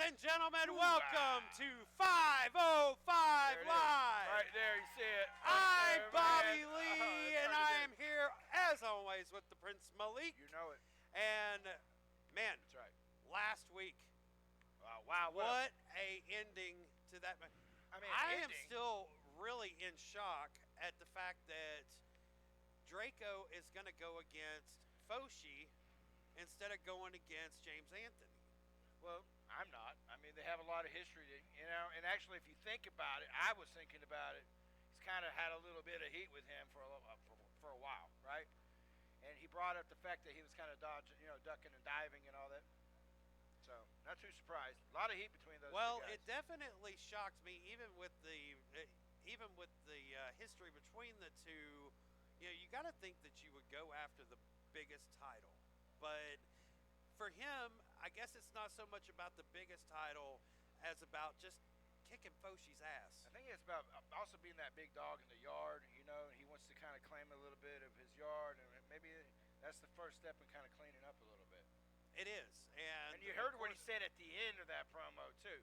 and gentlemen, welcome to 505 Live. Right there, you see it. I'm Bobby Lee, and I am here, as always, with the Prince Malik. You know it. And, man, That's right. last week, Wow. what a ending to that. I am still really in shock at the fact that Draco is going to go against Foshi instead of going against James Anthony. Well, I'm not. I mean, they have a lot of history, and actually, if you think about it, I was thinking about it. He's kind of had a little bit of heat with him for a while, right? And he brought up the fact that he was kind of dodging, ducking and diving and all that. So, not too surprised. A lot of heat between those two guys. Well, it definitely shocked me, even with the history between the two. You got to think that you would go after the biggest title, but for him, I guess it's not so much about the biggest title as about just kicking Foshi's ass. I think it's about also being that big dog in the yard, and he wants to kind of claim a little bit of his yard, and maybe that's the first step in kind of cleaning up a little bit. It is. And you heard what he said at the end of that promo, too.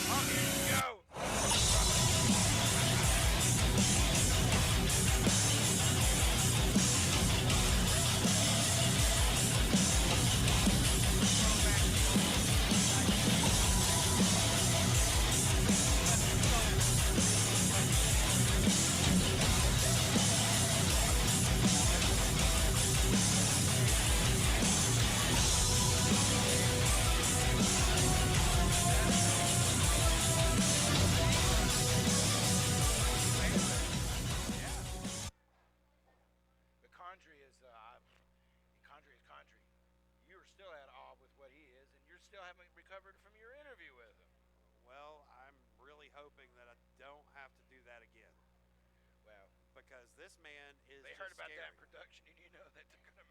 Oh, here you go. Condrey is Condrey. You're still at awe with what he is, and you still haven't recovered from your interview with him. Well, I'm really hoping that I don't have to do that again. Well, because this man is They heard about scary. that in production, and you know that they're going to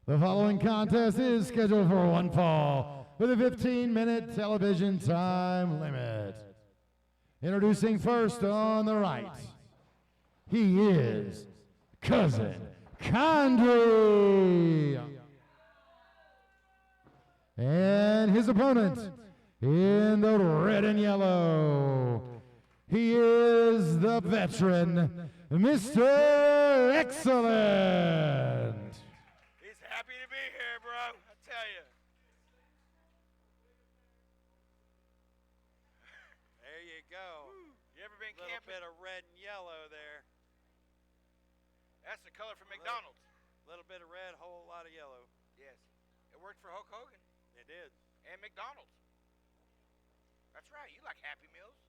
The following contest is scheduled for one fall with a 15-minute television time limit. Introducing first on the right, he is Cousin Condrey. And his opponent in the red and yellow, he is the veteran, Mr. Excellent. Happy to be here, bro. I tell you. There you go. You ever been camping? A little bit of red and yellow there. That's the color from McDonald's. A little bit of red, whole lot of yellow. Yes. It worked for Hulk Hogan. It did. And McDonald's. That's right. You like Happy Meals.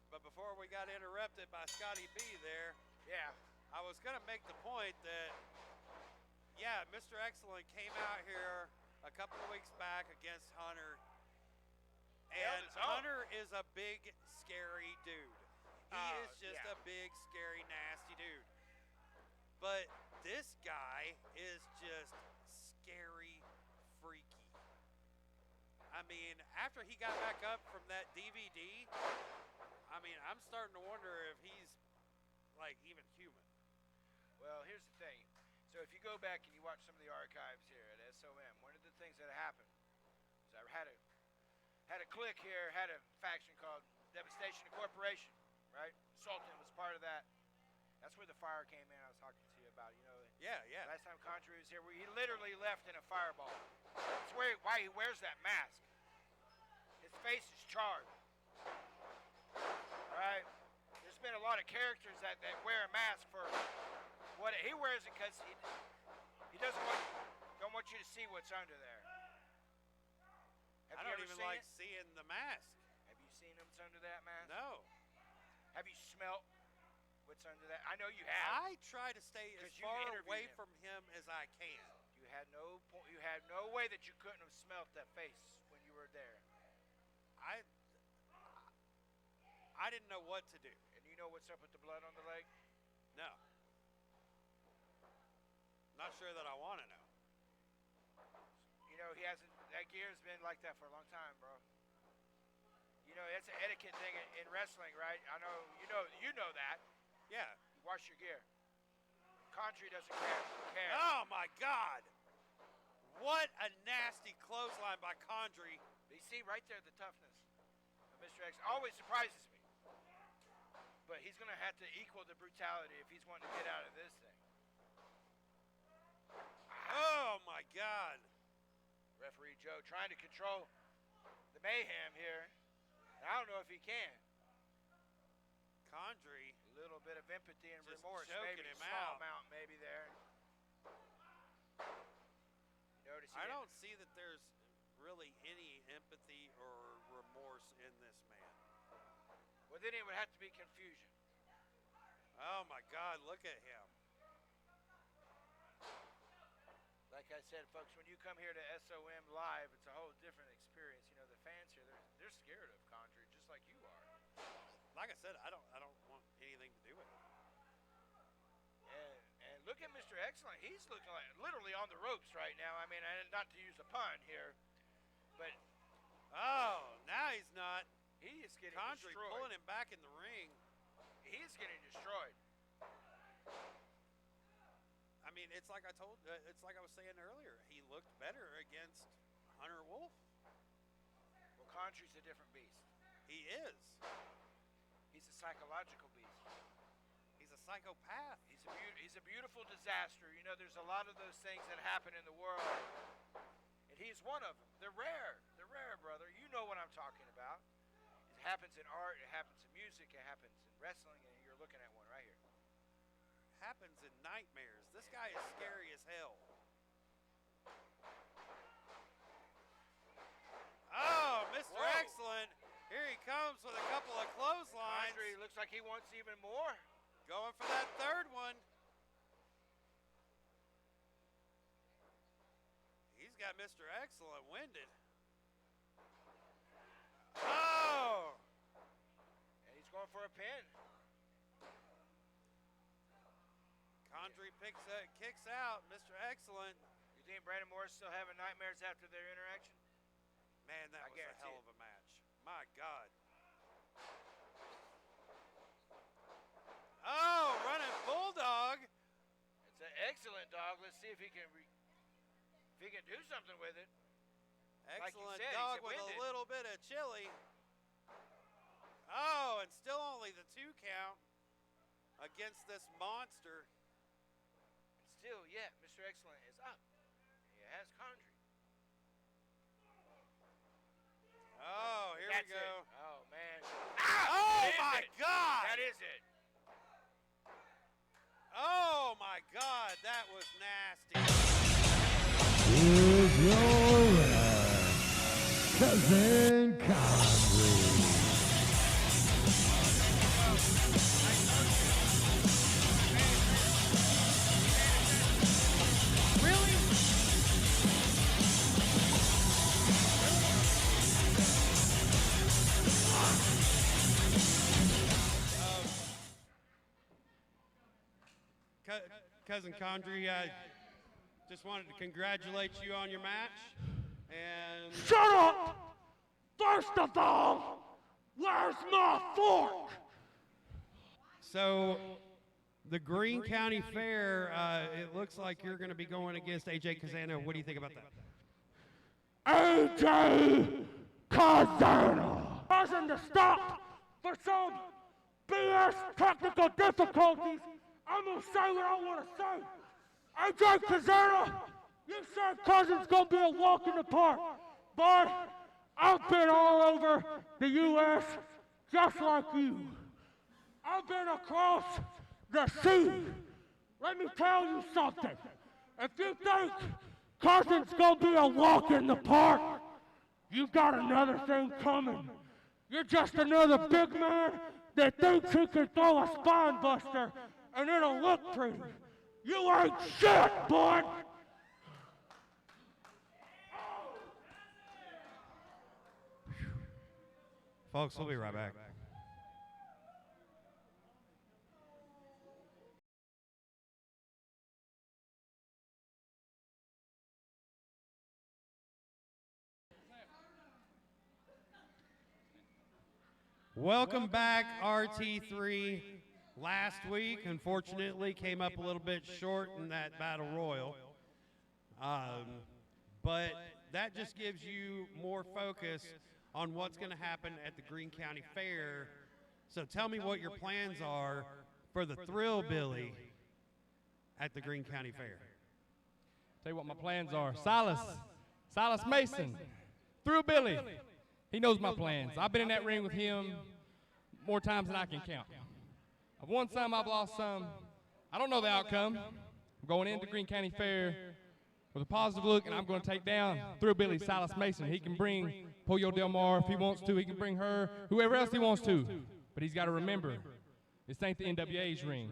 But before we got interrupted by Scotty B there. Yeah. I was going to make the point that, Mr. Excellent came out here a couple of weeks back against Hunter. And Hunter is a big, scary dude. He is just a big, scary, nasty dude. But this guy is just scary, freaky. I mean, after he got back up from that DVD, I'm starting to wonder if he's, even human. Well, here's the thing. So if you go back and you watch some of the archives here at SOM, one of the things that happened is I had a clique here, had a faction called Devastation Corporation, right? Sultan was part of that. That's where the fire came in. I was talking to you about, Yeah. Last time Condrey was here, he literally left in a fireball. That's why he wears that mask. His face is charred. All right? There's been a lot of characters that wear a mask for what he wears it because he don't want you to see what's under there. I don't even like seeing the mask. Have you seen what's under that mask? No. Have you smelt what's under that? I know you have. I try to stay as 'Cause you far interviewed away him. from him as I can. You had no way that you couldn't have smelt that face when you were there. I didn't know what to do. And you know what's up with the blood on the leg? No. Not sure that I want to know. You know, that gear's been like that for a long time, bro. You know, it's an etiquette thing in wrestling, right? I know, you know that. Yeah. You wash your gear. Condrey doesn't care. Oh my God! What a nasty clothesline by Condrey. You see right there the toughness of Mr. X. Always surprises me. But he's going to have to equal the brutality if he's wanting to get out of this thing. Oh my God! Referee Joe trying to control the mayhem here. I don't know if he can. Condrey. A little bit of empathy and Just remorse, choking maybe him small out. amount, maybe there. You notice I don't see that there's really any empathy or remorse in this man. Well, then it would have to be confusion. Oh my God! Look at him. Like I said, folks, when you come here to SOM Live, it's a whole different experience. You know, the fans here, they're scared of Condrey, just like you are. Like I said, I don't want anything to do with it. And look at Mr. Excellent. He's looking like literally on the ropes right now. I mean, not to use a pun here, but oh, now he's not. He is getting Condrey destroyed. pulling him back in the ring. He is getting destroyed. I mean, it's like I was saying earlier. He looked better against Hunter Wolf. Well, Condrey's a different beast. He is. He's a psychological beast. He's a psychopath. He's a beautiful disaster. You know, there's a lot of those things that happen in the world, and he's one of them. They're rare. They're rare, brother. You know what I'm talking about. It happens in art. It happens in music. It happens in wrestling, and you're looking at one right here. Happens in nightmares. This guy is scary as hell. Oh, Mr. Whoa. Excellent. Here he comes with a couple of clotheslines. Condrey looks like he wants even more. Going for that third one. He's got Mr. Excellent winded. Oh! And he's going for a pin. Condrey kicks out. Mr. Excellent. You think Brandon Moore's still having nightmares after their interaction? Man, that was a hell of a match. My God. Oh, running bulldog. It's an excellent dog. Let's see if he can do something with it. Like you Excellent said, dog he's with winded. a little bit of chili. Oh, and still only the 2 count against this monster. Still, yeah, Mr. Excellent is up. He has Condrey. Oh, here That's we go. it. Oh, man. Oh, That is my it. God. That is it. Oh, my God. That was nasty. Here's your winner, Cousin Condrey. Really? Cousin Condrey, I just wanted to congratulate you on your match. And Shut up! First of all, where's my fork? so the Greene County Fair, it looks like you're going to be going against AJ Kazana. What do you think about that? AJ Kazana hasn't to stop for some BS technical difficulties. I'm gonna say what I want to say. AJ Kazana, you said Cousin's gonna be a walk in the park, but I've been all over the U.S. just like you. I've been across the sea. Let me tell you something. If you think Cousin's gonna be a walk in the park, you've got another thing coming. You're just another big man that thinks he can throw a spine buster and it'll look pretty. You ain't shit, bud! Folks, we'll be right back. Welcome back, RT3. Last week, unfortunately, came up a little bit short in that battle royal. But that just gives you more focus on what's going to happen at the Greene County Fair. So tell me what your plans are for the Thrill Billy at the Greene County Fair. Tell you what my plans are. Silas Mason, Thrill Billy. He knows my plans. I've been in that ring with him more times than I can count. I've won some, I've lost some. I don't know the outcome. I'm going into Greene County Fair with a positive look, and I'm going to take down Thrill Billy, Silas Mason. He can bring Pollo Del Mar if he wants to. He can bring her, whoever else he wants to. But he's got to remember, this ain't the NWA's ring.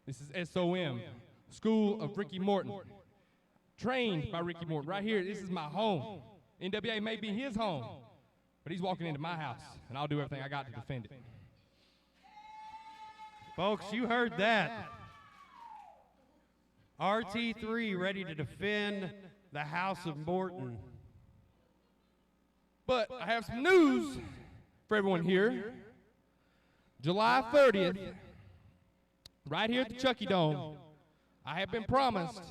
This is SOM, School of Ricky Morton. Trained by Ricky Morton. Right here, this is my home. NWA may be his home, but he's walking into my house, and I'll do everything I got to defend it. Folks, you heard that. RT3 ready to defend the House of Morton. But I have some news for everyone here. July 30th, right here at the Chucky Dome, I have been promised,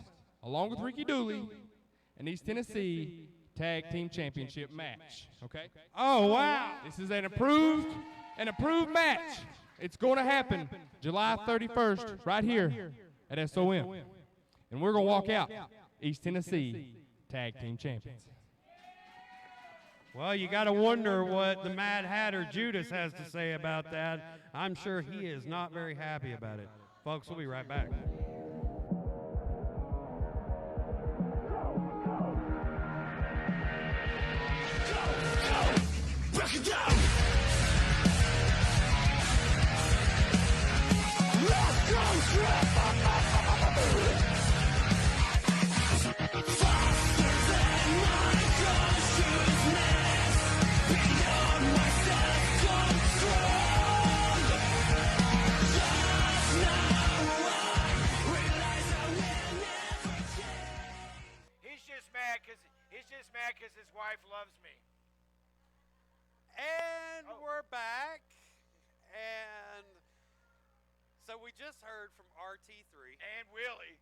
along with Ricky Dooley, an East Tennessee Tag Team Championship match. Okay? Oh, wow. This is an approved match. It's going to happen July 31st, right here at SOM. And we're going to walk out East Tennessee Tag Team Champions. Well, you got to wonder what the Mad Hatter Judas has to say about that. I'm sure he is not very happy about it. Folks, we'll be right back. Break it down. Let's go straight. Faster than my consciousness, beyond my self-control. Just now I realize I will never change. He's just mad because his wife loves me. And we're back. And so we just heard from RT3. And Willie.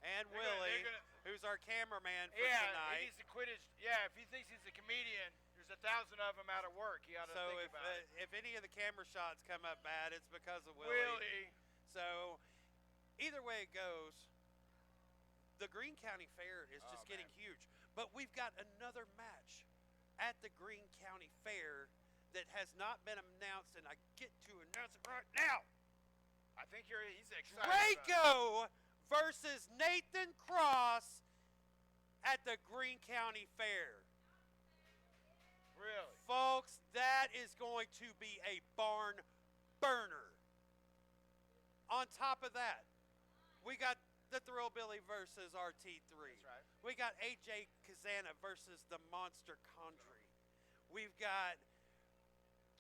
And They're Willie, gonna- who's our cameraman for He tonight. needs to quit his. Yeah, if he thinks he's a comedian, there's 1,000 of them out of work. He ought to So think about it. if any of the camera shots come up bad, it's because of Willie. So either way it goes, the Greene County Fair is just getting huge. But we've got another match at the Greene County Fair that has not been announced, and I get to announce it right now. I think he's excited. about it. Draco versus Nathan Cross at the Greene County Fair. Really? Folks, that is going to be a barn burner. On top of that, we got the Thrill Billy versus RT3. That's right. We got AJ Kazana versus the Monster Condrey. We've got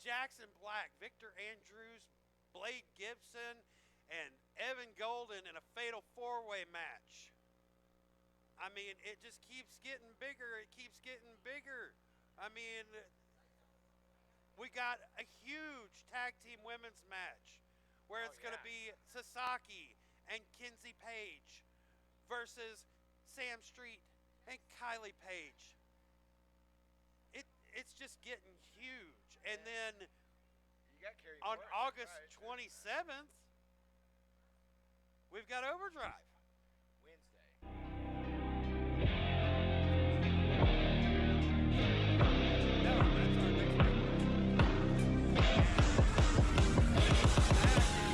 Jackson Black, Victor Andrews, Blade Gibson, and Evan Golden in a fatal four-way match. I mean, it just keeps getting bigger. It keeps getting bigger. I mean, we got a huge tag team women's match where it's going to be Sasaki and Kinsey Page versus Sam Street and Kylie Page. It's just getting huge. And then You got Kerry on Morton, August right? 27th, we've got Overdrive. Wednesday. No, that's our next week.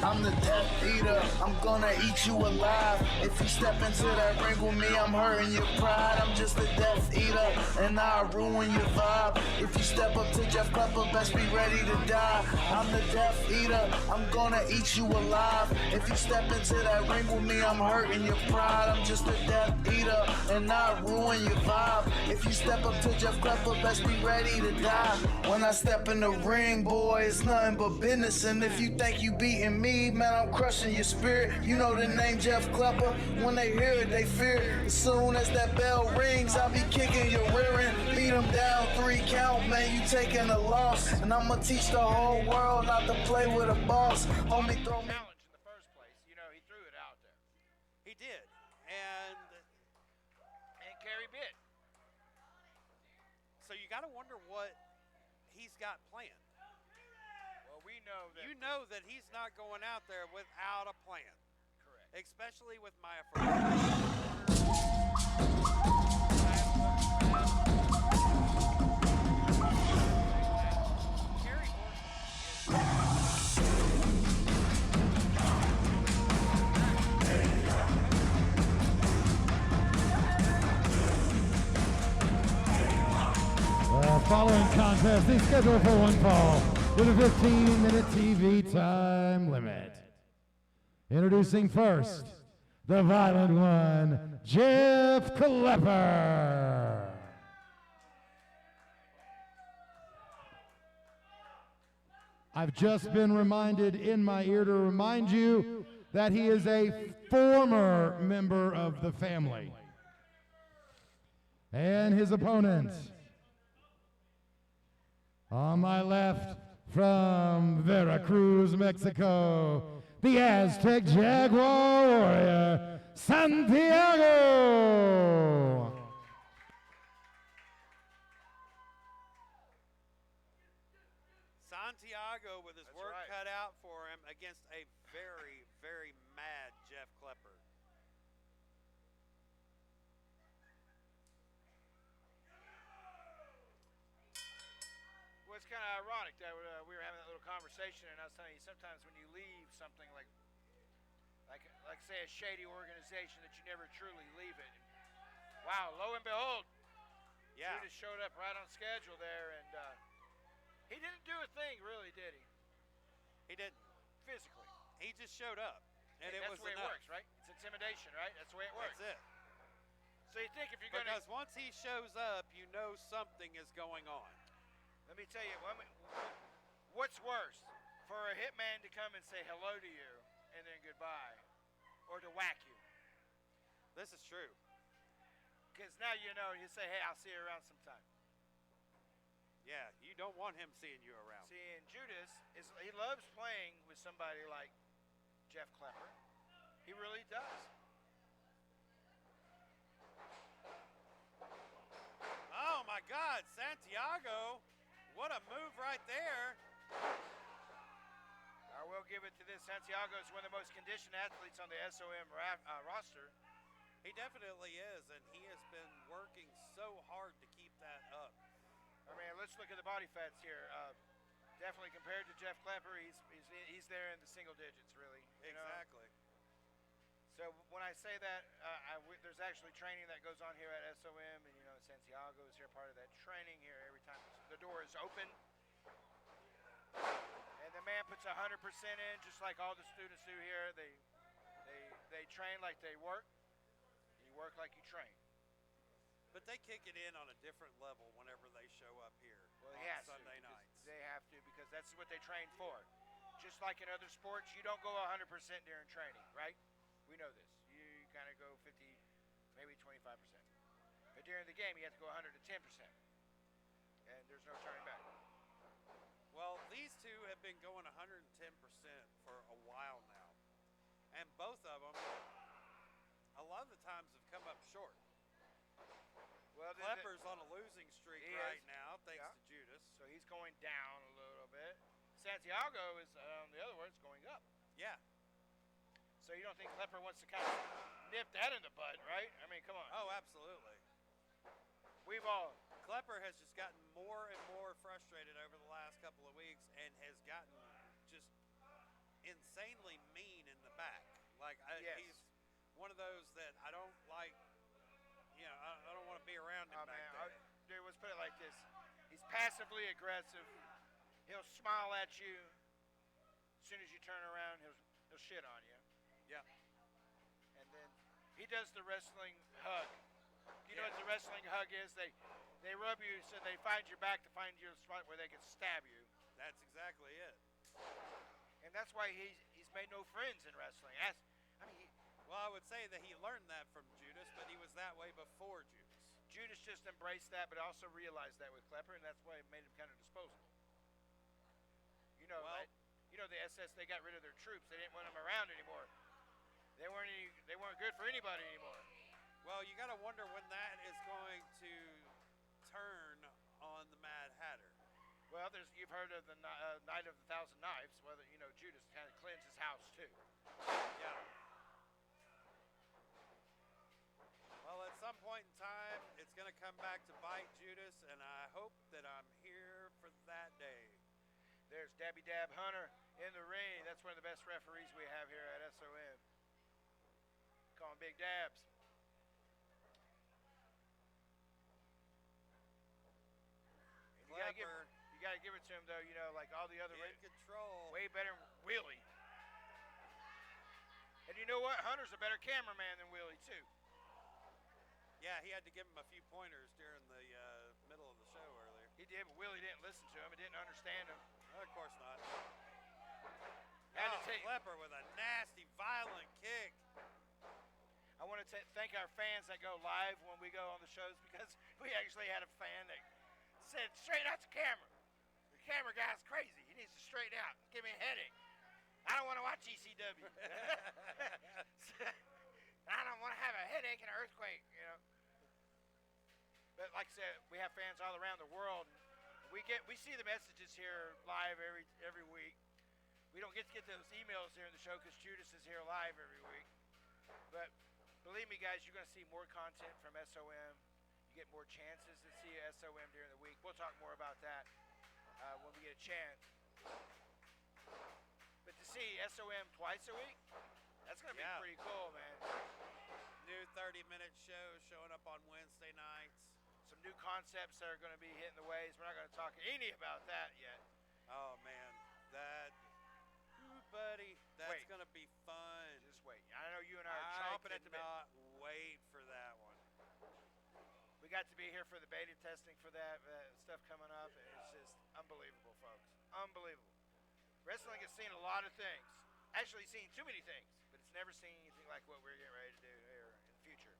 I'm the death eater, I'm gonna eat you alive. If you step into that ring with me, I'm hurting your pride. I'm just a death eater, and I'll ruin your vibe. If you step up to Jeff Clepper, best be ready to die. I'm the death eater, I'm gonna eat you alive. If you step into that ring with me, I'm hurting your pride. I'm just a death eater, and I'll ruin your vibe. If you step up to Jeff Clepper, best be ready to die. When I step in the ring, boy, it's nothing but business. And if you think you beating me, man, I'm crushing your spirit. You know the name Jeff Clepper. When they hear it, they fear it. As soon as that bell rings, I'll be kicking your rear end. Beat them down 3 count, man, you taking a loss. And I'ma teach the whole world not to play with a boss. Homie, throw me. Challenge in the first place. You know, he threw it out there. He did. And Kerry bit. so you got to wonder what he's got planned. Well, we know that. You know that he's not going out there without a plan. Correct. Especially with Maya Ferrari. Kerry Morton is The following contest is scheduled for one fall with a 15-minute TV time limit. Introducing first, the violent one, Jeff Clepper. I've just been reminded in my ear to remind you that he is a former member of the family. And his opponent, on my left, from Veracruz, Mexico, the Aztec Jaguar warrior, Santiago. Santiago with his That's work right. cut out for him against a very, very mad Jeff Clepper. Well, it's kind of ironic that we were having that little conversation, and I was telling you sometimes when you leave something like say a shady organization that you never truly leave it. And wow, lo and behold, Yeah. Judas showed up right on schedule there, and he didn't do a thing, really, did he? He didn't. Physically. He just showed up. And it That's was the way enough. it works, right? It's intimidation, right? That's the way it works. That's it. So you think if you're going to... Because once he shows up, you know something is going on. Let me tell you, what's worse? For a hitman to come and say hello to you and then goodbye, or to whack you? This is true. Because now you know, you say, hey, I'll see you around sometime. Yeah, you don't want him seeing you around. See, and Judas, he loves playing with somebody like Jeff Clepper. He really does. Oh my God, Santiago. What a move right there. I will give it to this. Santiago is one of the most conditioned athletes on the SOM roster. He definitely is, and he has been working so hard to keep that up. I mean, let's look at the body fats here. Definitely compared to Jeff Clepper, he's there in the single digits, really. You know? Exactly. So when I say that, there's actually training that goes on here at SOM, and you know Santiago is here, part of that training here. Every time the door is open, and the man puts 100% in, just like all the students do here. They train like they work. You work like you train. But they kick it in on a different level whenever they show up here Well, on he has Sunday to, nights. They have to, because that's what they train for. Just like in other sports, you don't go 100% during training, right? We know this. You kind of go 50, maybe 25%. But during the game, you have to go 110%. And there's no turning back. Well, these two have been going 110% for a while now. And both of them, a lot of the times, have come up short. Well, Clepper's on a losing streak He right is. now, thanks Yeah. to Judas. So he's going down a little bit. Santiago is, on the other words, going up. Yeah. So you don't think Clepper wants to kind of nip that in the bud, right? I mean, come on. Oh, absolutely. We've all... Clepper has just gotten more and more frustrated over the last couple of weeks and has gotten just insanely of those that I don't like. You know, I don't want to be around him Oh, back man. there. Dude, let's put it like this. He's passively aggressive. He'll smile at you. As soon as you turn around, he'll shit on you. Yeah. And then he does the wrestling hug. You know what the wrestling hug is? They rub you so they find your back to find your spot where they can stab you. That's exactly it. And that's why he's made no friends in wrestling. Well, I would say that he learned that from Judas, but he was that way before Judas. Judas just embraced that, but also realized that with Clepper, and that's why it made him kind of disposable. You know, Well- right? You know the SS, they got rid of their troops. They didn't want them around anymore. They weren't good for anybody anymore. Well, you got to wonder when that is going to turn on the Mad Hatter. Well, you've heard of the Night of the Thousand Knives. Whether you know Judas kind of cleansed his house too. Yeah. Well, at some point in time, it's going to come back to bite Judas, and I hope that I'm here for that day. There's Dabby Dab Hunter in the ring. That's one of the best referees we have here at SOM. Call him Big Dabs. And Clepper. you gotta give it to him though. You know, like all the other In control. way better than Willie. And you know what? Hunter's a better cameraman than Willie too. Yeah, he had to give him a few pointers during the middle of the show earlier. He did, but Willie didn't listen to him. He didn't understand him. Of course not. Had to take- Clepper with a nasty, violent kick. I want to thank our fans that go live when we go on the shows because we actually had a fan that said, straighten out the camera. The camera guy's crazy. He needs to straighten out. Give me a headache. I don't want to watch ECW. I don't want to have a headache and an earthquake, you know. But like I said, we have fans all around the world. We see the messages here live every week. We don't get to get those emails during the show because Judas is here live every week. But believe me, guys, you're going to see more content from SOM. You get more chances to see SOM during the week. We'll talk more about that when we get a chance. But to see SOM twice a week, that's going to be pretty cool, man. New 30-minute show showing up on Wednesday nights. Some new concepts that are going to be hitting the waves. We're not going to talk any about that yet. Oh, man. Ooh, buddy, that's Wait. going to be fun. Just wait. I know you and I are chomping at the bit. cannot wait for that one. We got to be here for the beta testing for that stuff coming up, and it's just unbelievable, folks. Unbelievable. Wrestling has seen a lot of things. Actually seen too many things, but it's never seen anything like what we're getting ready to do here in the future.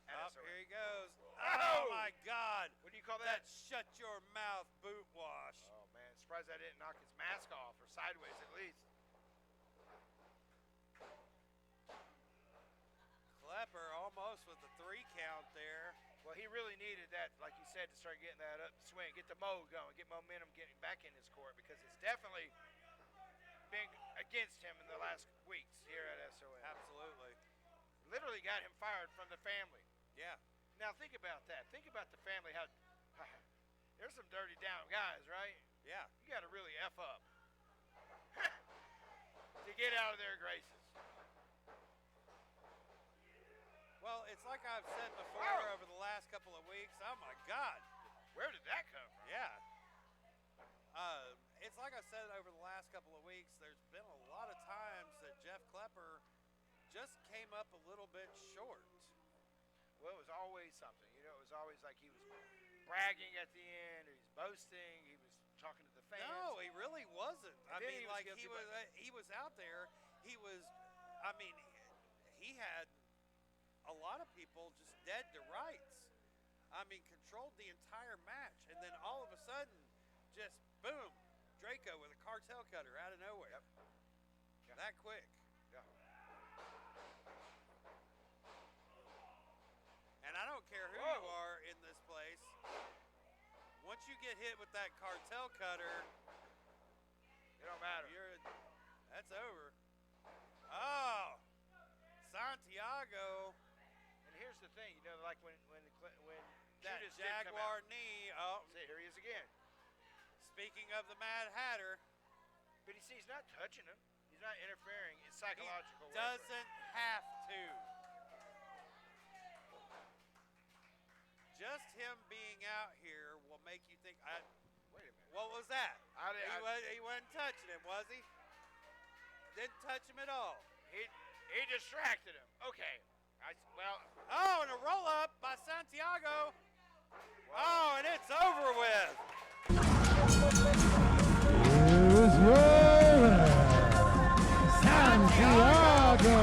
Oh, SOM. here he goes. Oh! Oh, my God. What do you call that? That shut your mouth boot wash. Oh, man. Surprised I didn't knock his mask off, or sideways at least. Clepper almost with the 3 count there. Well, he really needed that, like you said, to start getting that up swing, get the mo going, get momentum getting back in his court, because it's definitely been against him in the last weeks here at SOM. Absolutely. Literally got him fired from the family. Yeah. Now think about that. Think about the family. How there's some dirty down guys, right? Yeah. You got to really F up to get out of their graces. Well, it's like I've said before Oh! over the last couple of weeks. Oh, my God. Where did that come from? Yeah. It's like I said over the last couple of weeks, there's been a lot of times that Jeff Clepper just came up a little bit short. Well, it was always something. You know, it was always like he was bragging at the end, or he's boasting. He was talking to the fans. No, he really wasn't. And I then mean, he was like guilty he was out there. He was, I mean, he had a lot of people just dead to rights. I mean, controlled the entire match, and then all of a sudden, just boom, Draco with a cartel cutter out of nowhere. Yep. Yeah. That quick. Yeah. And I don't care who Whoa. you are in this place. Once you get hit with that cartel cutter, It don't matter. that's over. Oh, Santiago. And here's the thing, you know, like when That Judas did come Jaguar out. knee. Oh, See, here he is again. speaking of the Mad Hatter, But you see, he's not touching him. He's not interfering. It's he psychological. doesn't have to. just him being out here will make you think. Wait a minute. What was that? He wasn't touching him, was he? Didn't touch him at all. He distracted him. Okay. Oh, and a roll up by Santiago. Oh, and it's over with. Here's your Santiago.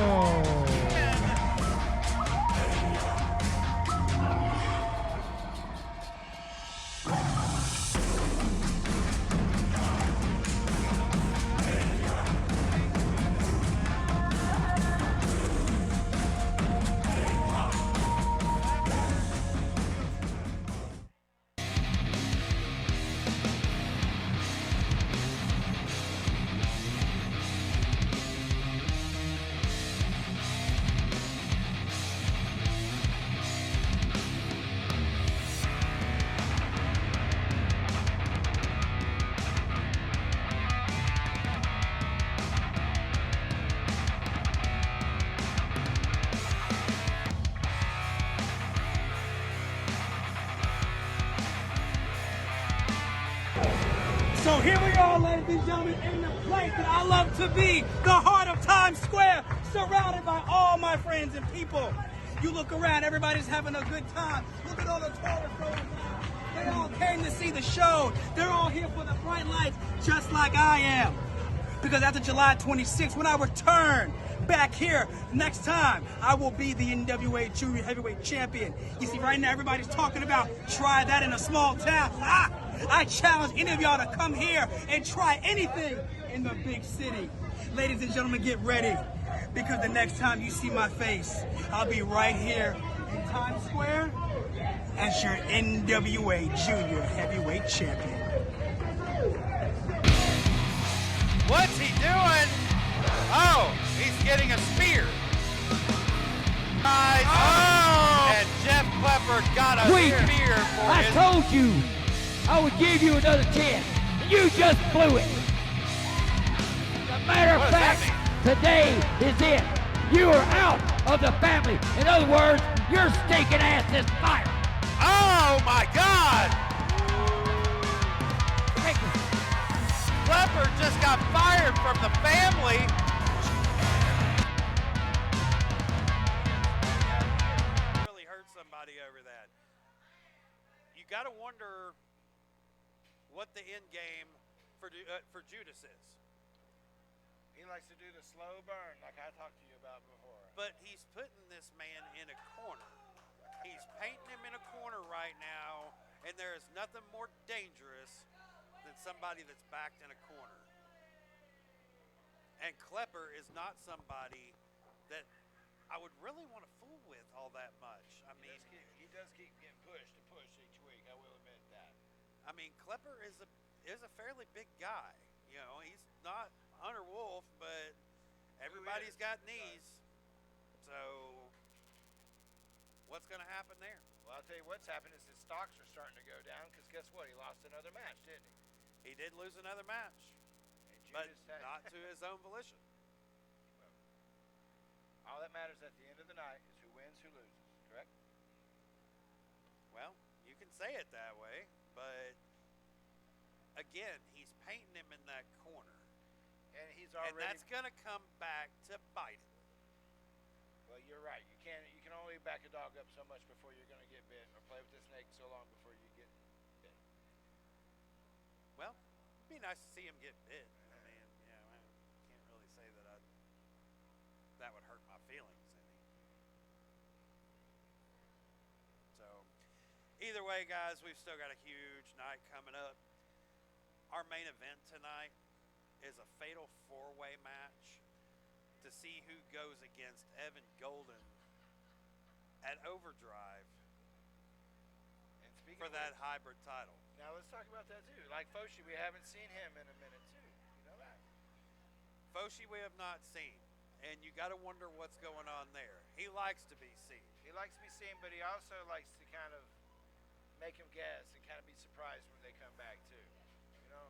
So here we are, ladies and gentlemen, in the place that I love to be, the heart of Times Square, surrounded by all my friends and people. You look around, everybody's having a good time. Look at all the tourists going by. They all came to see the show. They're all here for the bright lights, just like I am. Because after July 26th, when I return back here next time, I will be the NWA Junior Heavyweight Champion. You see, right now, everybody's talking about try that in a small town. I challenge any of y'all to come here and try anything in the big city. Ladies and gentlemen, get ready, because the next time you see my face, I'll be right here in Times Square as your NWA Junior Heavyweight Champion. What's he doing? Oh, he's getting a spear. Guys, oh! And Jeff Clepper got a Wait, spear for I his... told you I would give you another chance. You just blew it. As a matter of What does that fact, today is it. You are out of the family. In other words, your stinking ass is fired. Oh, my God! Clepper just got fired from the family. Really hurt somebody over that. You got to wonder what the end game for Judas is. He likes to do the slow burn like I talked to you about before. But he's putting this man in a corner. He's painting him in a corner right now, and there is nothing more dangerous than somebody that's backed in a corner. And Clepper is not somebody that I would really want to fool with all that much. I mean, he does keep getting pushed each week. I will admit that. I mean, Clepper is a fairly big guy. You know, he's not Hunter Wolf, but everybody's got knees. So, what's going to happen there? Well, I'll tell you what's happened is his stocks are starting to go down because guess what? He lost another match, didn't he? He did lose another match, but not to his own volition. All that matters at the end of the night is who wins, who loses, correct? Well, you can say it that way, but again, he's painting him in that corner. And he's already... And that's going to come back to bite him. Well, you're right. You can only back a dog up so much before you're going to get bit, or play with the snake so long before you get bit. Well, it'd be nice to see him get bit. I mean, you know, I can't really say that that would hurt my feelings any. So, either way, guys, we've still got a huge night coming up. Our main event tonight is a fatal four-way match to see who goes against Evan Golden at Overdrive And for that hybrid title. Now let's talk about that too. Like Foshi, we haven't seen him in a minute too. You know that? Foshi we have not seen, and you got to wonder what's going on there. He likes to be seen. He likes to be seen, but he also likes to kind of make him guess and kind of be surprised when they come back too. You know?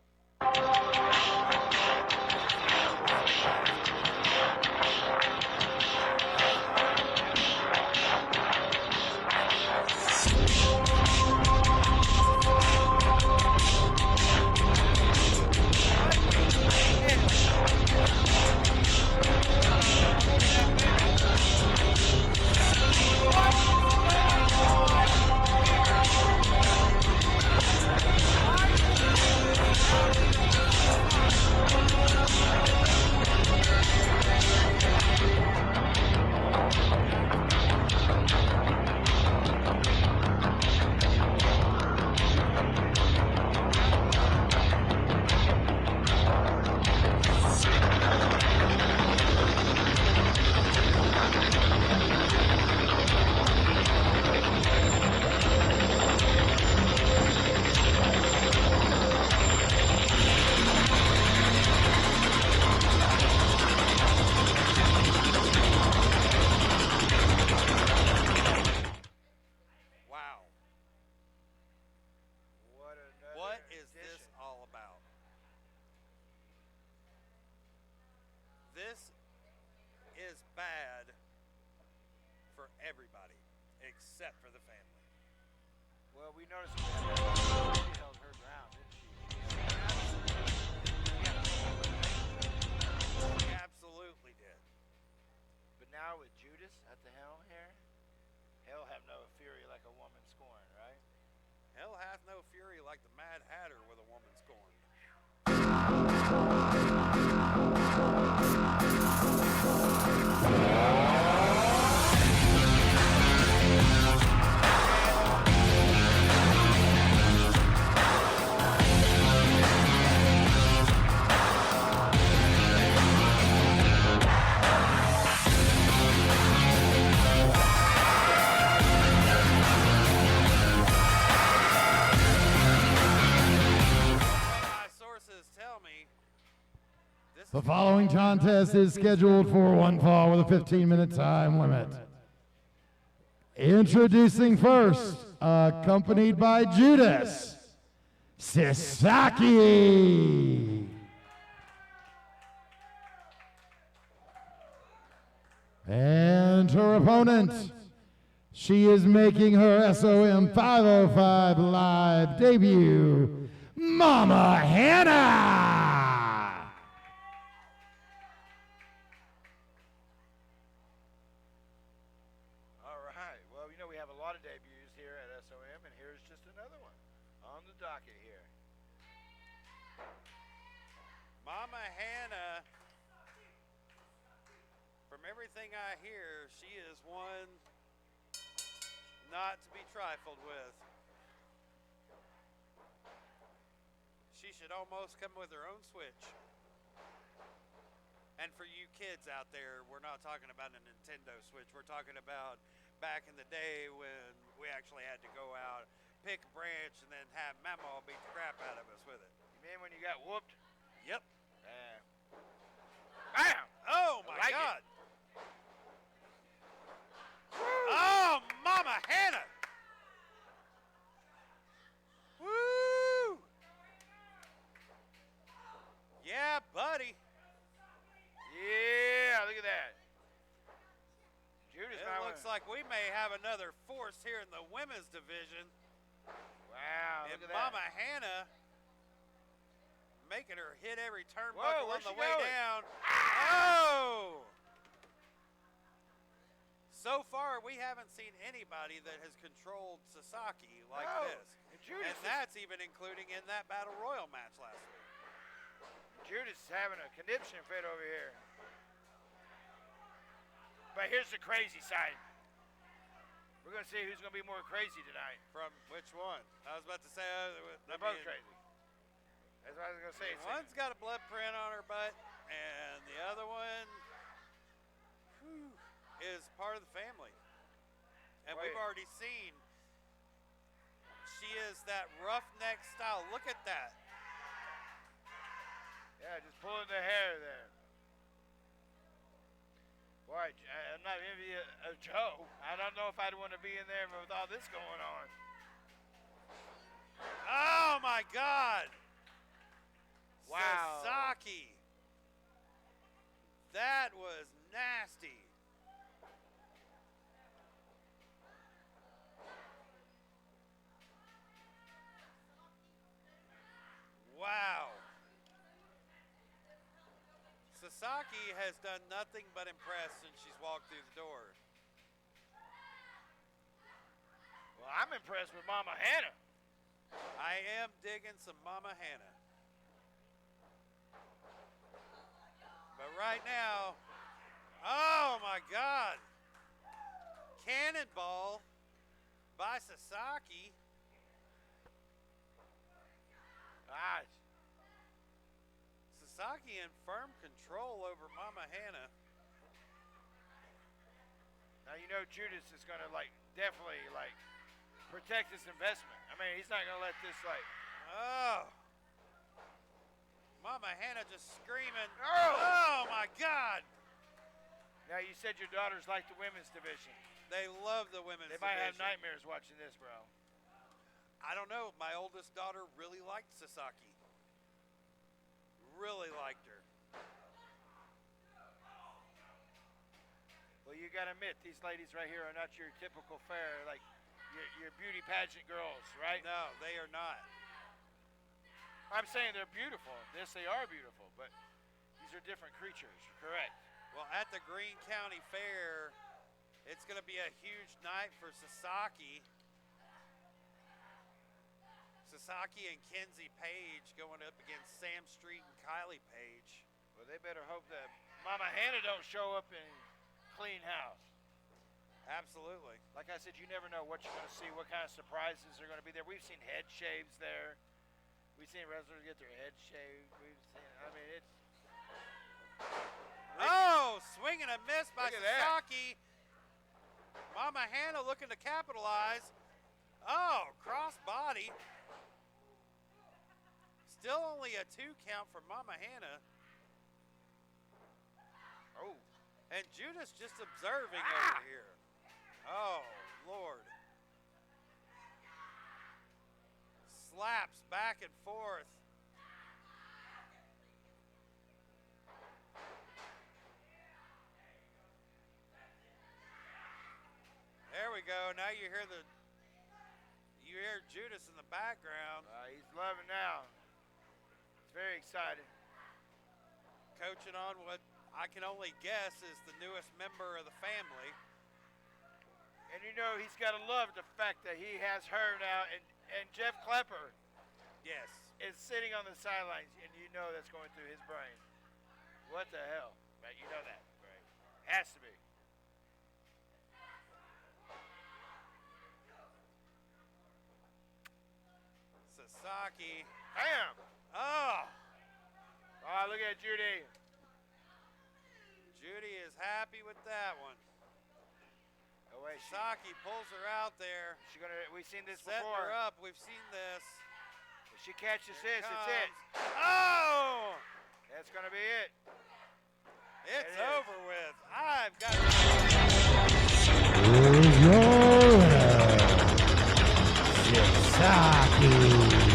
This is bad for everybody except for the family. Well, we noticed that she held her ground, didn't she? She absolutely did. But now with Judas at the helm here, hell have no fury like a woman scorned, right? Hell hath no fury like the Mad Hatter with a woman scorned. The following contest is scheduled for one fall with a 15-minute time limit. Introducing first, accompanied by Judas, Sasaki. And her opponent, she is making her SOM 505 live debut, Mama Hannah. All right. Well, you know we have a lot of debuts here at SOM, and here's just another one on the docket here. Mama Hannah, from everything I hear, she is one not to be trifled with. She should almost come with her own Switch. And for you kids out there, we're not talking about a Nintendo Switch. We're talking about back in the day when we actually had to go out, pick a branch, and then have Mama beat the crap out of us with it. You mean when you got whooped? Yep. Bam! Oh my like God! Oh, Mama Hannah! Woo! Yeah, buddy. Yeah, look at that. Judas It looks like we may have another force here in the women's division. Wow, And look at Mama that. Hannah making her hit every Whoa, turnbuckle on where's the she way going? down. Oh! So far, we haven't seen anybody that has controlled Sasaki like No. this. And Judas And that's even including in that Battle Royal match last week. Judas is having a conniption fit over here. But here's the crazy side. We're going to see who's going to be more crazy tonight. From which one? I was about to say, They're both crazy. That's what I was going to say. One's got a blood print on her butt, and the other one is part of the family. And Wait. we've already seen she is that roughneck style. Look at that. Yeah, just pulling the hair there. Boy, I'm not envious of Joe. I don't know if I'd want to be in there with all this going on. Oh my God! Wow. Sasaki. That was nasty. Wow. Sasaki has done nothing but impress since she's walked through the door. Well, I'm impressed with Mama Hannah. I am digging some Mama Hannah. But right now, oh my God. Cannonball by Sasaki. Gosh. Sasaki in firm control over Mama Hannah. Now, you know Judas is going to, definitely, protect his investment. I mean, he's not going to let this, Oh. Mama Hannah just screaming. Oh! Oh my God. Now, you said your daughters like the women's division. They love the women's They might have division. nightmares watching this, bro. I don't know. My oldest daughter really liked Sasaki. Really liked her. you got to admit, these ladies right here are not your typical fair, like your beauty pageant girls, right? No, they are not. I'm saying they're beautiful. Yes, they are beautiful, but these are different creatures, correct? Well, at the Greene County Fair, it's going to be a huge night for Sasaki. Sasaki and Kenzie Page going up against Sam Street and Kylie Page. Well, they better hope that Mama Hannah don't show up and clean house. Absolutely. Like I said, you never know what you're going to see, what kind of surprises are going to be there. We've seen head shaves there. We've seen wrestlers get their head shaved. We've seen, I mean, it's... Oh, swing and a miss by Look at that. Sasaki. Mama Hannah looking to capitalize. Oh, cross body. Still only a 2 count for Mama Hannah. Oh. And Judas just observing over here. Oh, Lord. Slaps back and forth. There we go. Now you hear Judas in the background. He's loving now. He's very excited. Coaching on what I can only guess is the newest member of the family. And you know he's got to love the fact that he has her now, and Jeff Clepper Yes. is sitting on the sidelines, and you know that's going through his brain. What the hell? Right? You know that, right? Has to be. Sasaki. Bam! Oh, Oh, look at Judy. Judy is happy with that one. Oh, wait, Sasaki pulls her out there. we've seen this Setting before. her up. We've seen this. If she catches Here this, it it's it. comes. Oh! That's going to be it. It's It is. over with. I've got Here's your winner, Sasaki.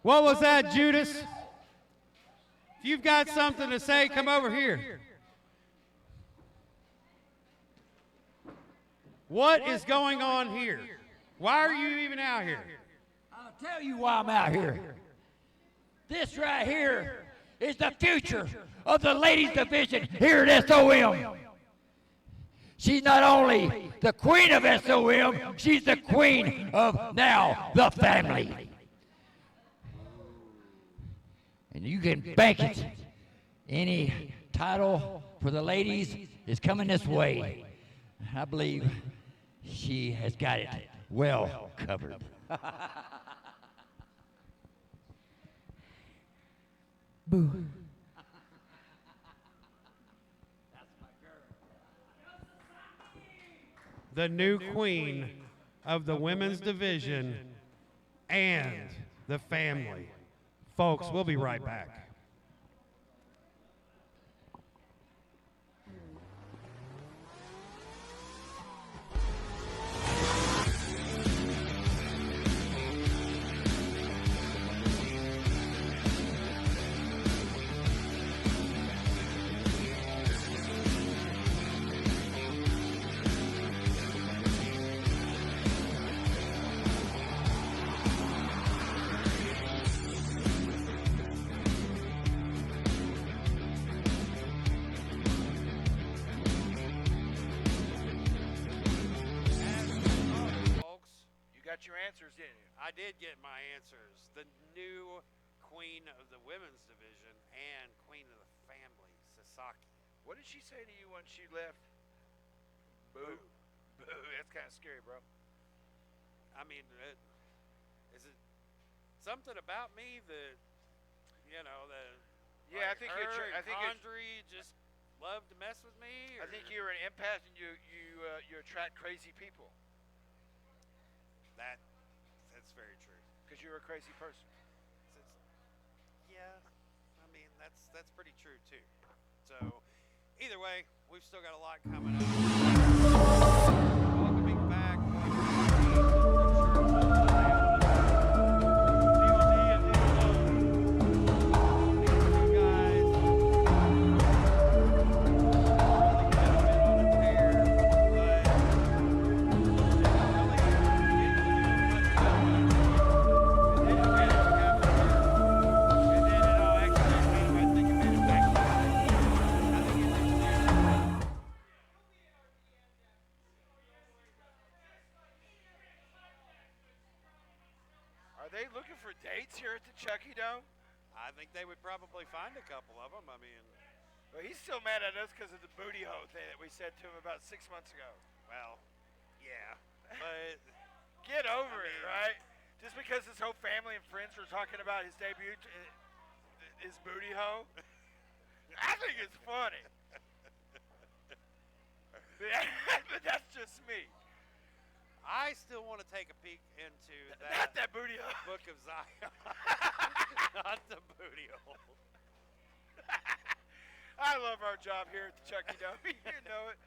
What was that, Judas? If you've got something to say, come over here. What is going on here? Why are you even out here? I'll tell you why I'm out here. This right here is the future of the ladies division here at SOM. She's not only the queen of SOM, she's the queen of now the family. And you can bank it. Any title for the ladies is coming this way. I believe she has got it well covered. Boo. The new queen of the women's division and the family. Folks, we'll be right back. Your answers, didn't you? I did get my answers. The new queen of the women's division and queen of the family, Sasaki. What did she say to you when she left? Boo. Boo. That's kind of scary, bro. I mean, is it something about me that, you know, that Yeah, like I think you're. her I and think Condrey just love to mess with me? I think you're an empath, and you attract crazy people That's very true. because you're a crazy person. Yeah, I mean that's pretty true too. So either way, we've still got a lot coming up. they looking for dates here at the Chucky Dome? I think they would probably find a couple of them. I mean, Well, he's still mad at us because of the booty hole thing that we said to him about 6 months ago. well, yeah, but Get over it, right? Just because his whole family and friends were talking about his debut, his booty hole. I think it's funny. But that's just me. I still want to take a peek into Not that that booty hole. Book of Zion. Not the booty hole. I love our job here at the Chucky Dome. You know it.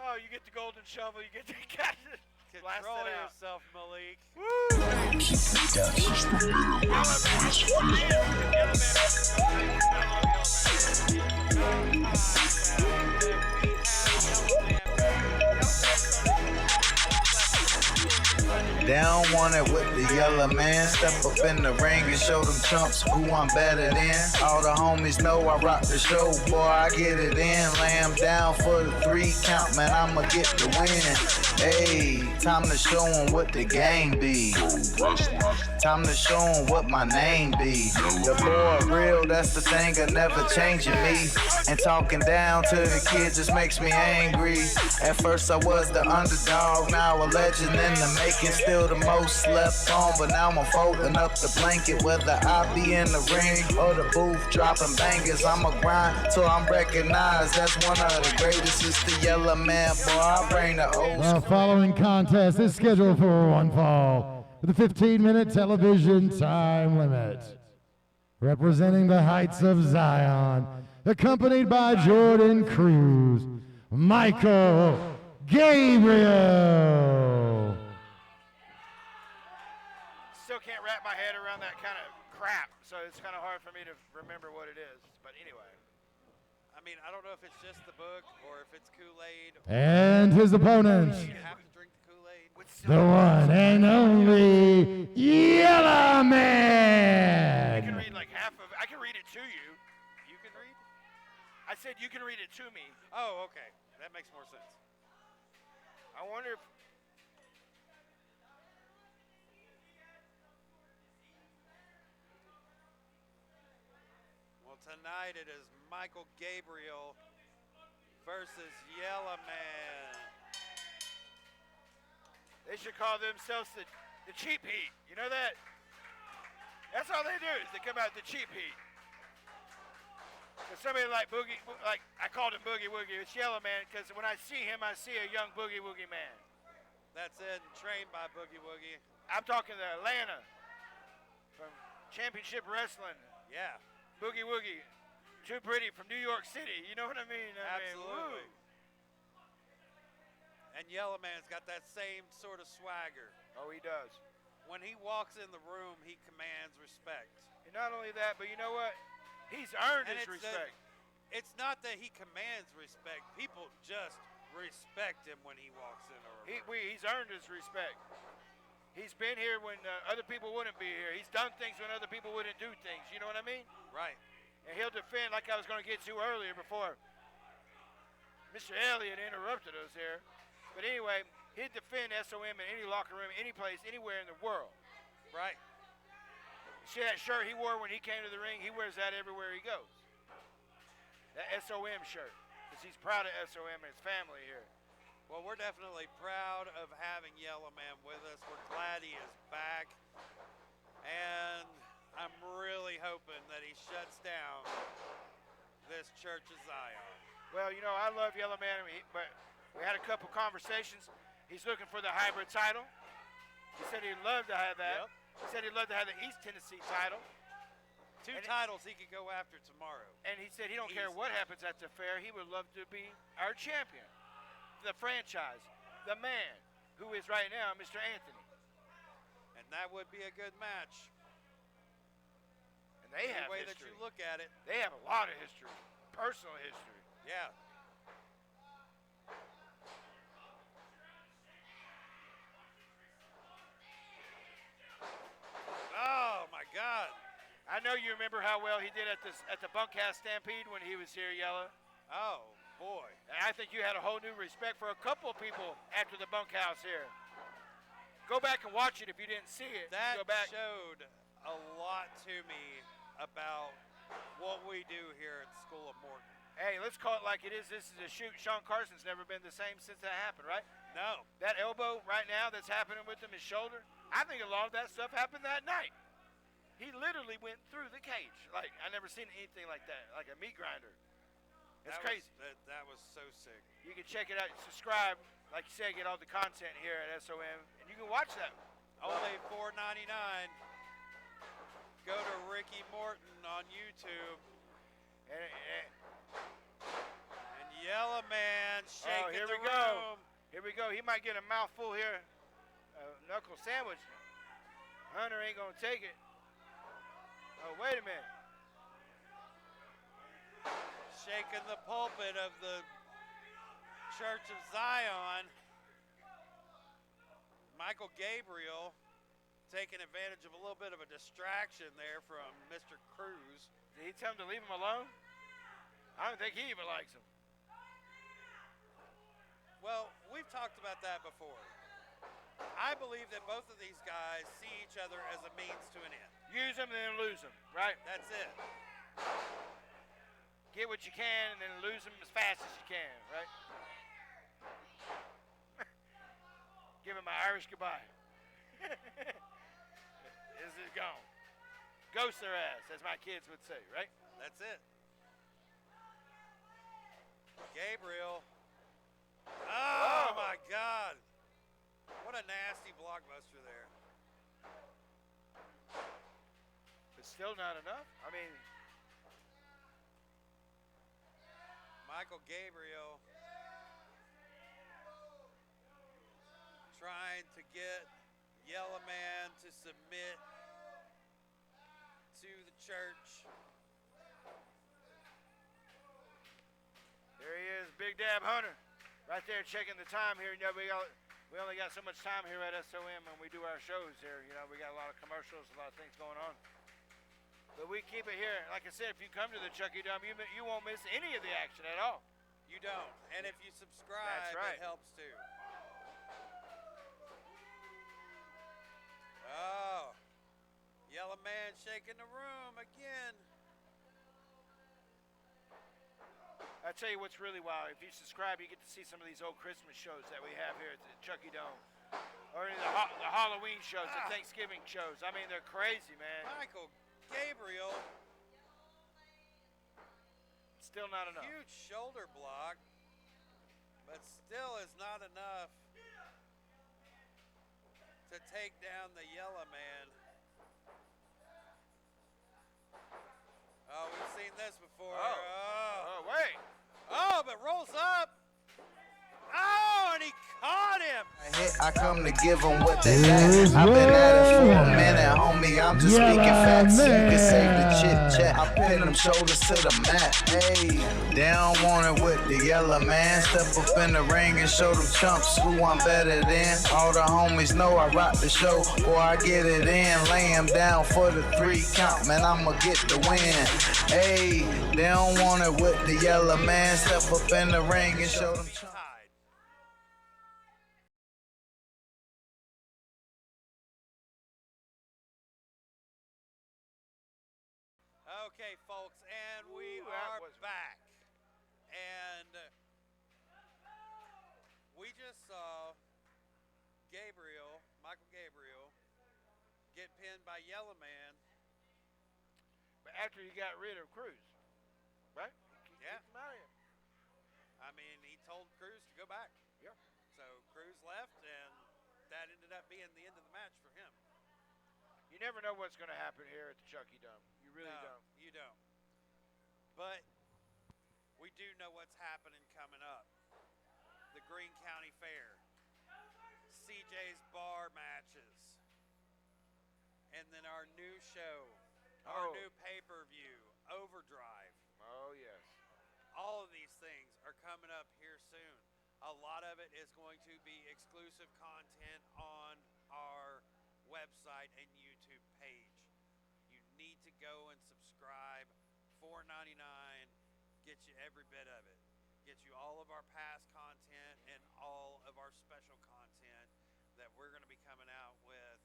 Oh, you get the golden shovel. You get the cat. Blast Control it out. yourself, Malik. Down want it with the yellow man. Step up in the ring and show them chumps who I'm better than. All the homies know I rock the show, boy, I get it in. Lay 'em down for the 3 count, man, I'ma get the win. Hey, time to show 'em what the game be. Time to show 'em what my name be. The boy real, that's the thing, I never changing me. And talking down to the kid just makes me angry. At first I was the underdog, now a legend in the making. Still the most slept on, but now I'm folding up the blanket. Whether I be in the ring or the booth dropping bangers, I'ma grind till I'm recognized. That's one of the greatest. It's the Yellowman, boy, I bring the old The following contest is scheduled for one fall with a 15-minute television time limit. Representing the Heights of Zion, accompanied by Jordan Cruz, Michael Gabriel. Still can't wrap my head around that kind of crap, so it's kind of hard for me to remember what it is. But anyway. I mean, I don't know if it's just the book or if it's Kool-Aid. And his opponent, You have to drink the Kool-Aid. the one and only I Yellowman. can read like half of it. I can read it to you. You can read? I said you can read it to me. Oh, okay. That makes more sense. I wonder if... Well, tonight it is Michael Gabriel versus Yellowman. They should call themselves the cheap heat. You know that? That's all they do is they come out the cheap heat. Cause somebody like Boogie, like I called him Boogie Woogie. It's Yellowman because when I see him, I see a young Boogie Woogie man. That's it, trained by Boogie Woogie. I'm talking to Atlanta from Championship Wrestling. Yeah, Boogie Woogie, too pretty from New York City. You know what I mean? absolutely. Woo. And Yellowman's got that same sort of swagger. Oh, he does. When he walks in the room, he commands respect. And not only that, but you know what? He's earned And his it's respect. It's not that he commands respect. People just respect him when he walks in a room. He's earned his respect. He's been here when other people wouldn't be here. He's done things when other people wouldn't do things. You know what I mean? Right. And he'll defend, like I was going to get to earlier before Mr. Elliott interrupted us here. But anyway, he'd defend SOM in any locker room, any place, anywhere in the world. Right. See that shirt he wore when he came to the ring? He wears that everywhere he goes. That SOM shirt. Because he's proud of SOM and his family here. Well, we're definitely proud of having Yellowman with us. We're glad he is back. And I'm really hoping that he shuts down this Church of Zion. Well, you know, I love Yellowman, but we had a couple conversations. He's looking for the hybrid title. He said he'd love to have that. Yep. He said he'd love to have the East Tennessee title. Two And titles he could go after tomorrow. And he said he don't care Easy. what happens at the fair. He would love to be our champion. The franchise. The man who is right now Mr. Anthony. And that would be a good match. And they Any have way that history. you look at it. They have a lot of history. Personal history. Yeah. Oh my God. I know you remember how well he did at the Bunkhouse Stampede when he was here, Yella. Oh boy. And I think you had a whole new respect for a couple of people after the Bunkhouse here. Go back and watch it if you didn't see it. That Go back. showed a lot to me about what we do here at School of Morton. Hey, let's call it like it is. This is a shoot. Sean Carson's never been the same since that happened, right? No. That elbow right now that's happening with him, his shoulder, I think a lot of that stuff happened that night. He literally went through the cage. Like, I never seen anything like that, like a meat grinder. It's crazy. That was so sick. You can check it out. Subscribe. Like you said, get all the content here at SOM. And you can watch that. Only $4.99. Go to Ricky Morton on YouTube. And Yellowman shaking here the we go. room. Here we go. He might get a mouthful here. Knuckle sandwich. Hunter ain't going to take it. Oh, wait a minute. Shaking the pulpit of the Church of Zion. Michael Gabriel taking advantage of a little bit of a distraction there from Mr. Cruz. Did he tell him to leave him alone? I don't think he even likes him. Well, we've talked about that before. I believe that both of these guys see each other as a means to an end. Use them and then lose them, right? That's it. Get what you can and then lose them as fast as you can, right? Give him my Irish goodbye. This is gone. Ghost their ass, as my kids would say, right? That's it. Gabriel. Oh, my God. What a nasty blockbuster there. But still not enough. I mean, Michael Gabriel trying to get Yellowman to submit to the church. there he is, Big Dab Hunter, right there checking the time here. You know, we only got so much time here at SOM when we do our shows here. You know, we got a lot of commercials, a lot of things going on. But we keep it here. Like I said, if you come to the Chucky Dome, you won't miss any of the action at all. You don't. And if you subscribe, That's right. it helps too. Oh, Yellowman shaking the room again. I tell you what's really wild. If you subscribe, you get to see some of these old Christmas shows that we have here at the Chucky Dome. Or any of the Halloween shows, the Thanksgiving shows. I mean, they're crazy, man. Michael Gabriel. Still not enough. Huge shoulder block, but still is not enough to take down the Yellowman. Oh, we've seen this before. Oh, wait. Oh, but rolls up. Oh, and he caught him. I come to give them what they got. I've been at it for a minute, homie. I'm just speaking facts. You can save the chit chat. I pin them shoulders to the mat. Hey, they don't want it with the yellow man. Step up in the ring and show them chumps who I'm better than. All the homies know I rock the show, or I get it in. Lay him down for the 3 count, man. I'ma get the win. Hey, they don't want it with the yellow man. Step up in the ring and show them chumps. Okay, folks, and we that are was- back. And we just saw Michael Gabriel, get pinned by Yellowman. But after you got rid of Cruz, right? Yeah. Keep him out of here. I mean, he told Cruz to go back. Yeah. So Cruz left, and that ended up being the end of the match for him. You never know what's going to happen here at the Chucky Dome. You really No, don't. You don't. But we do know what's happening coming up. The Greene County Fair. CJ's Bar matches. And then our new show. Our new pay-per-view. Overdrive. Oh, yes. All of these things are coming up here soon. A lot of it is going to be exclusive content on our website and YouTube page. You need to go and subscribe. $4.99 gets you every bit of it. Gets you all of our past content and all of our special content that we're going to be coming out with.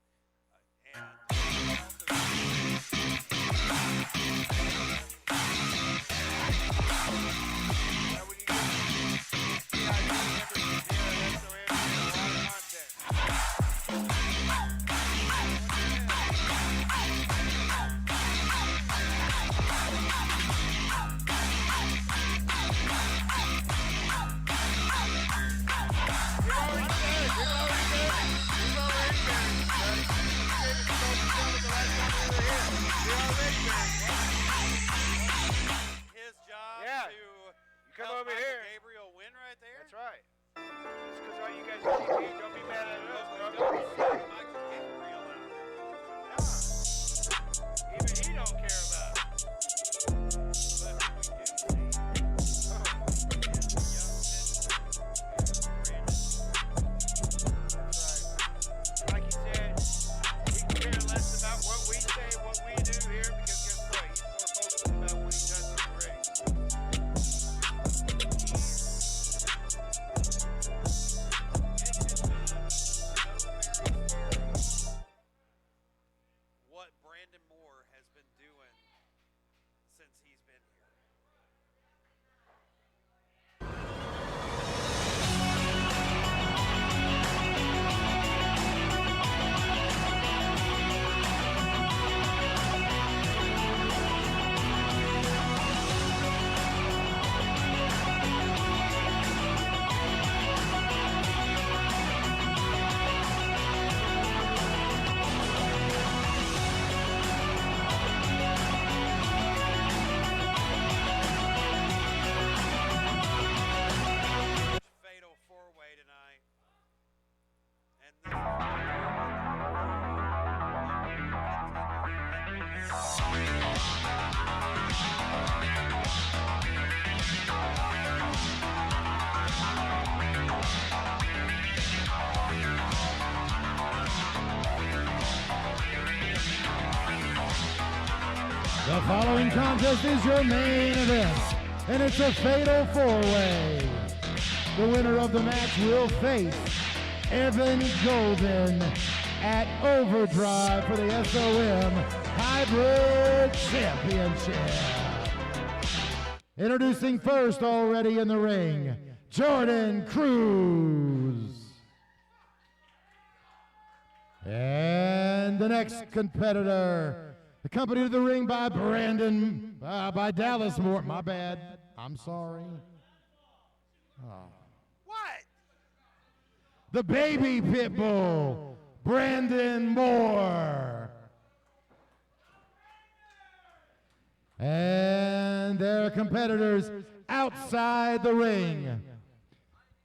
His job to come help over here. Gabriel win right there. That's right. Just because all you guys are TV, don't be mad at us, bro. Michael Gabriel out there. Even he don't care about it. But we do see Like he said, he can care less about what we say, what we do here, because guess what? He's more focused about what he does in the ring. what Brandon Moore has been doing since he's been here. Fatal four-way tonight. And The following contest is your main event, and it's a fatal four-way. The winner of the match will face Evan Golden at Overdrive for the SOM Hybrid Championship. Introducing first already in the ring, Jordan Cruz. And the next competitor, accompanied to the ring by by Dallas Morton. My bad. I'm sorry. Oh. what? The baby pit bull, Brandon Moore. And their competitors outside the ring.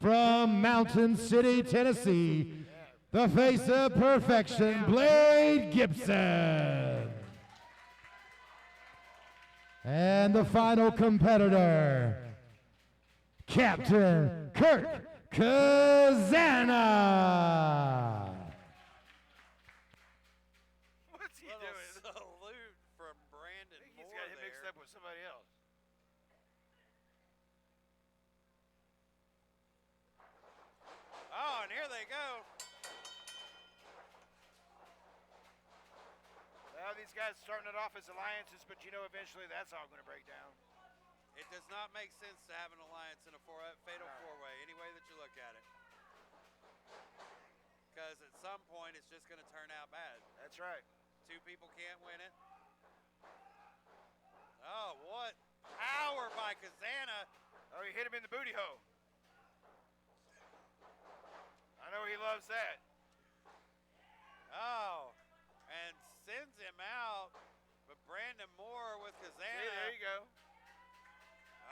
From Mountain City, Tennessee, the face of perfection, Blade Gibson. And the final competitor, Captain Kurt Kazana. What's he Little doing? salute from Brandon I think he's Moore got him mixed there. up with somebody else. Oh, and here they go. Well, these guys starting it off as alliances, but you know eventually that's all going to break down. It does not make sense to have an alliance in a fatal four-way, any way that you look at it. Because at some point, it's just going to turn out bad. That's right. Two people can't win it. Oh, what power by Kazana. Oh, he hit him in the booty hole. I know he loves that. Oh, and sends him out. But Brandon Moore with Kazana. See, there you go.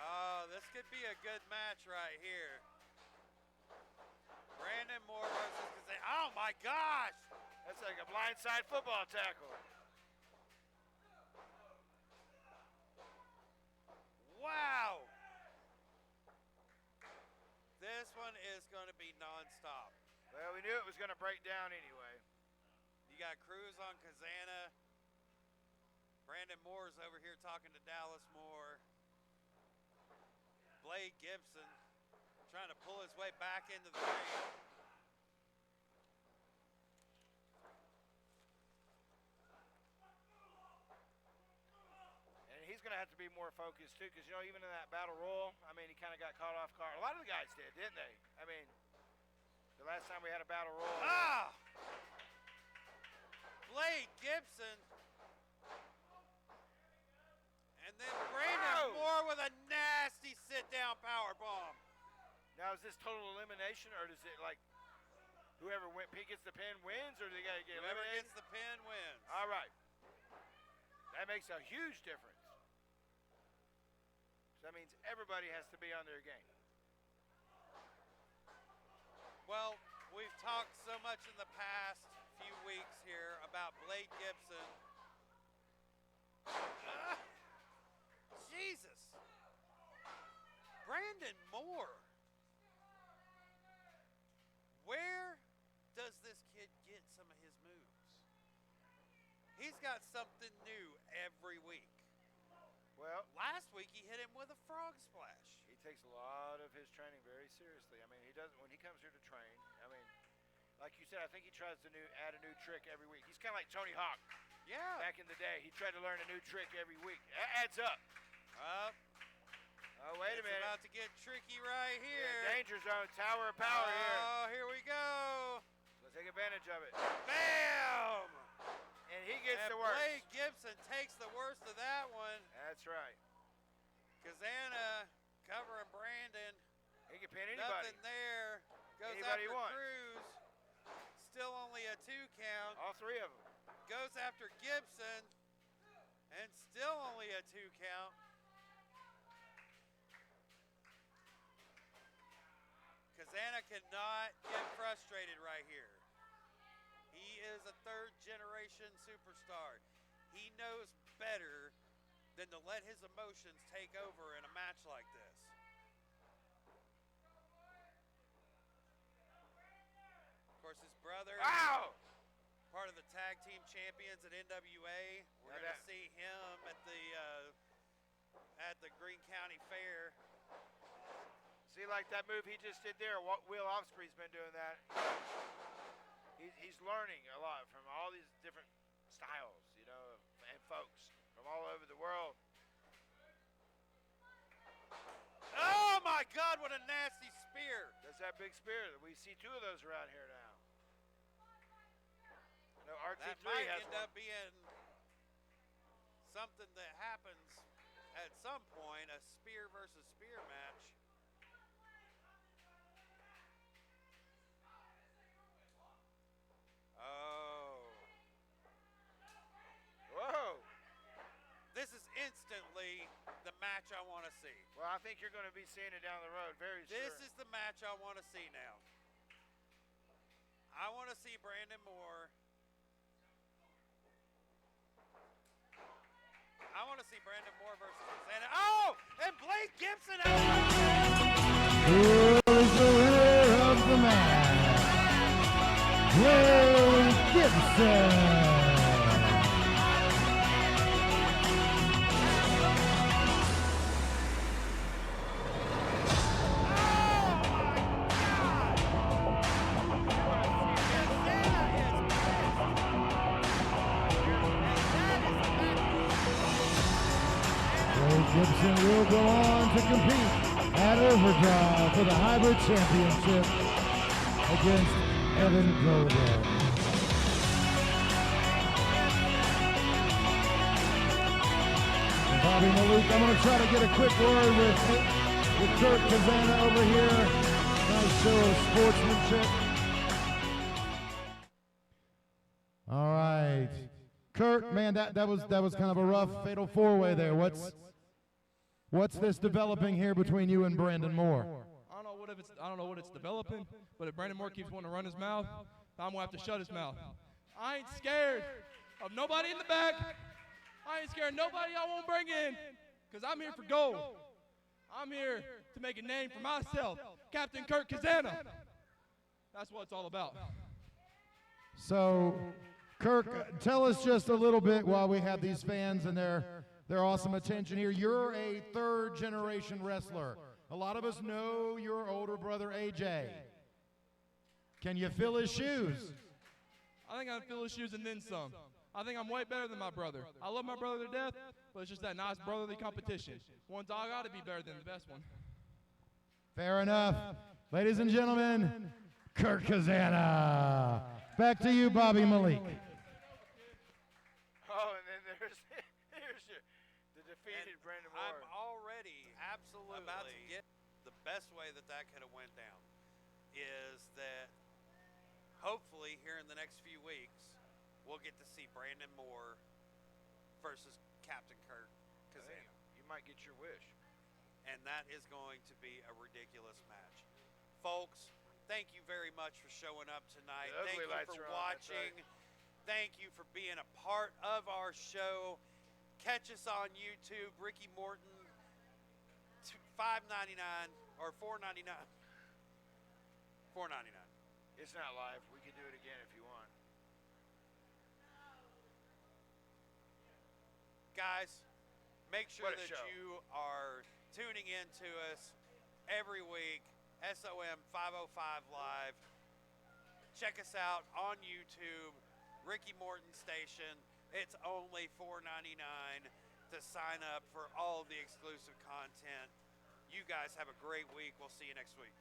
Oh, this could be a good match right here. Brandon Moore versus Kazana. Oh, my gosh. That's like a blindside football tackle. Wow. This one is going to be nonstop. Well, we knew it was going to break down anyway. You got Cruz on Kazana. Brandon Moore's over here talking to Dallas Moore. Blade Gibson trying to pull his way back into the ring. have to be more focused too, because even in that battle royal, I mean, he kind of got caught off guard. A lot of the guys did, didn't they? I mean, the last time we had a battle royal. Ah! Blade Gibson. And then Brandon Moore with a nasty sit-down power bomb. Now, is this total elimination, or does it like whoever gets the pin wins, or do they got to get Whoever eliminated? gets the pin wins. All right. That makes a huge difference. So that means everybody has to be on their game. Well, we've talked so much in the past few weeks here about Blade Gibson. Jesus. Brandon Moore. Where does this kid get some of his moves? He's got something new every week. Well, last week he hit him with a frog splash. He takes a lot of his training very seriously. I mean, he doesn't, when he comes here to train, I mean, like you said, I think he tries to add a new trick every week. He's kind of like Tony Hawk. Yeah. Back in the day, he tried to learn a new trick every week. That adds up. Oh, wait a minute. It's about to get tricky right here. Yeah, danger zone, tower of power here. Oh, here we go. Let's take advantage of it. Bam! And he gets and the worst. Blade Gibson takes the worst of that one. That's right. Kazana covering Brandon. He can pin anybody. Nothing there. Goes Anybody after wants. Cruz. Still only a 2 count. All three of them. Goes after Gibson. And still only a 2 count. Kazana cannot get frustrated right here. He is a 3rd-generation superstar. He knows better than to let his emotions take over in a match like this. Of course, his brother, part of the tag team champions at NWA. We're going to see him at the Greene County Fair. See, like that move he just did there, Will Ospreay's been doing that. He's learning a lot from all these different styles, you know, and folks from all over the world. Oh my God, what a nasty spear. That's that big spear. We see 2 of those around here now. No, RT3 that might has end one. up being something that happens at some point, a spear versus spear match. Oh. Whoa. This is instantly the match I want to see. Well, I think you're going to be seeing it down the road very soon. This is the match I want to see now. I want to see Brandon Moore. I want to see Brandon Moore versus Santa. Oh! And Blake Gibson out. Who is the winner of the match? Blake Gibson. Gibson will go on to compete at Overdrive for the Hybrid Championship against Evan Golden. Bobby Malik, I'm going to try to get a quick word with Kurt Kazana over here. Nice show of sportsmanship. All right. Kurt, man, that was kind of a rough fatal 4-way there. What's this developing here between you and Brandon Moore? I don't know what it's developing, but if Brandon Moore keeps wanting to run his mouth, I'm gonna have to shut his mouth. I ain't scared of nobody in the back. I ain't scared of nobody I won't bring in, because I'm here for gold. I'm here to make a name for myself, Captain Kurt Kazana. That's what it's all about. So, Kirk, tell us just a little bit while we have these fans and their awesome attention here. You're a 3rd-generation wrestler. A lot of us know your older brother, AJ. Can you fill his shoes? I think I can fill his shoes and then some. I think I'm way better than my brother. I love my brother to death, but it's just that nice brotherly competition. One dog ought to be better than the best one. Fair enough. Ladies and gentlemen, Kurt Kazana. Back to you, Bobby Malik. Oh, and then there's the defeated Brendan Moore. I'm already absolutely about to get the best way that could have went down is that hopefully here in the next few weeks we'll get to see Brandon Moore versus Captain Kurt Kazana. Hey, you might get your wish. And that is going to be a ridiculous match. Folks, thank you very much for showing up tonight. Thank you for watching. Thank you for being a part of our show. Catch us on YouTube, Ricky Morton, $5.99 or $4.99. $4.99. It's not live. We can do it again if you want. Guys, make sure What a that show. you are tuning in to us every week, SOM 505 Live. Check us out on YouTube, Ricky Morton Station. It's only $4.99 to sign up for all the exclusive content. You guys have a great week. We'll see you next week.